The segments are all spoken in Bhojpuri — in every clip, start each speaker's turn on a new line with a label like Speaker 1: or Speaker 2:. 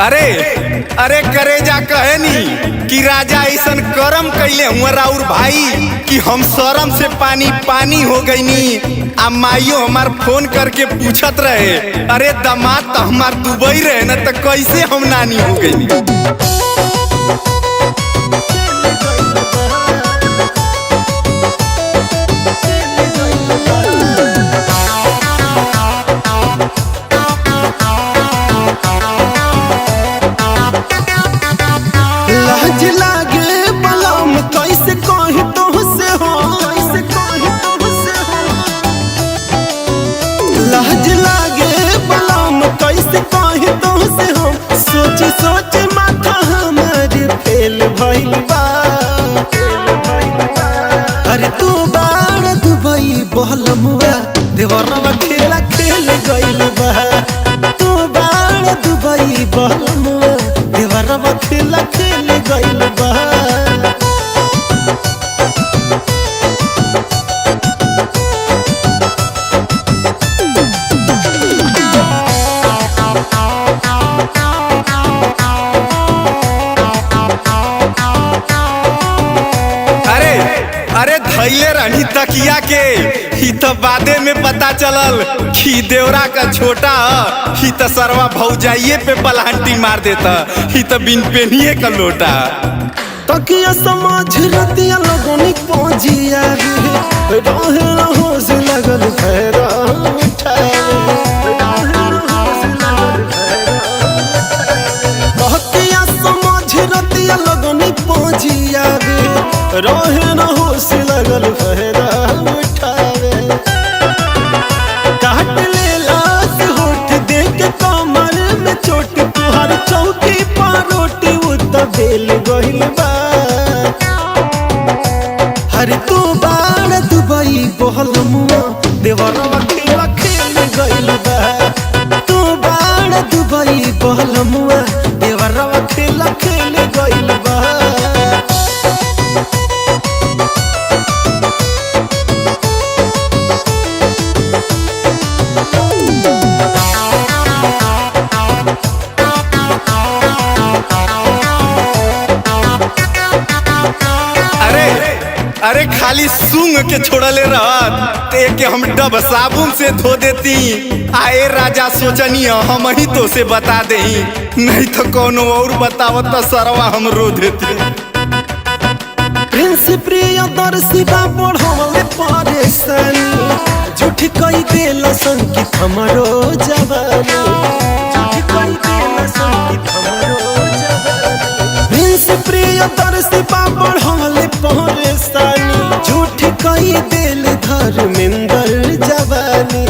Speaker 1: अरे अरे करेजा कहनी कि राजा ऐसन करम कैले हुआ और भाई कि हम शर्म से पानी पानी हो गईनी। आ माइयो हमार फोन करके पूछत रहे, अरे दामाद तो हमार दुबई रहे न तो कैसे हम नानी हो गईनी।
Speaker 2: सोच माथा हमारे फेल भइल बा। अरे तू बाड़ दुबई बहलमुआ देवरवा खेला खेल गइल बा। तू बाड़ दुबई बहलमुआ देवरवा खेला खेल गइल बा।
Speaker 1: अरे धैले रहनी तकिया के ही तो बादे में पता चलल कि देवरा का छोटा ही तो सरवा भौजाइये पे पलांटी मार देता, ही तो बिन पेनिए का लोटा।
Speaker 2: तकिया समझ रतिया लगनी पहुंचिया रे रहे होश लगल खैरा तकिया समझ रतिया लगनी पहुंचिया रे रहे न होश लगल खैरा उठावे। काट ले लाश होठ देख कमर में चोट तुहार चौकी पर रोटी उत बेल गइल बा। हर तू बाड़ दुबई बहलमुआ देवरवा खेला खेल गइल बा। तू बाड़ दुबई बहलमुआ देवरवा खेला खेल गइल बा।
Speaker 1: अरे खाली सूंघ के छोड़ले रहत ते के हम डब साबुन से धो देती। आए राजा सोचनी हम ही तो से बता दे, नहीं तो कोनो और बतावत तो सरवा हम रो देती।
Speaker 2: प्रिंस प्रियदर्शी बा बढ़ले परेशानी झूठ कई देला संकित हमरो जवानी। झूठ कई देला संकित हमरो जवानी। प्रिंस प्रियदर्शी बा बढ़ले परेशानी झूठ कई देल धर्मेंद्र जवानी।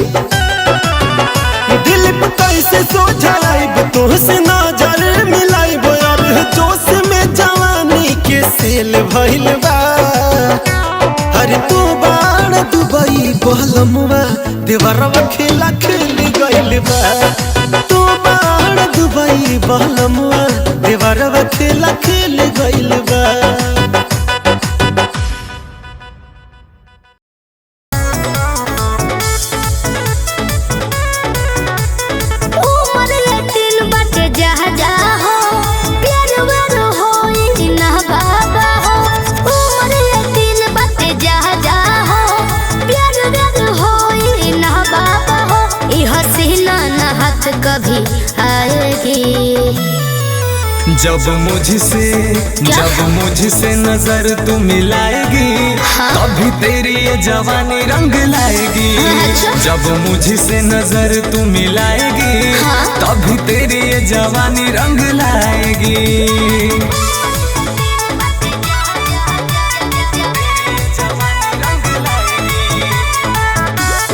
Speaker 2: दिल पे कैसे सोझाइब तोहसे नजर मिलाइब यार जोश में जवानी के सेल भइल बा। अरे तू बाड़ दुबई बहलमुआ देवरवा खेला खेल गइल बा। तू बाड़ दुबई बहलमुआ देवरवा खेला खेल गइल बा।
Speaker 3: कभी आएगी
Speaker 4: जब मुझसे नजर तू मिलाएगी,
Speaker 3: हाँ?
Speaker 4: तभी तेरी ये जवानी रंग लाएगी। जब मुझसे नजर तू मिलाएगी,
Speaker 3: हाँ?
Speaker 4: तभी तेरी ये जवानी रंग लाएगी।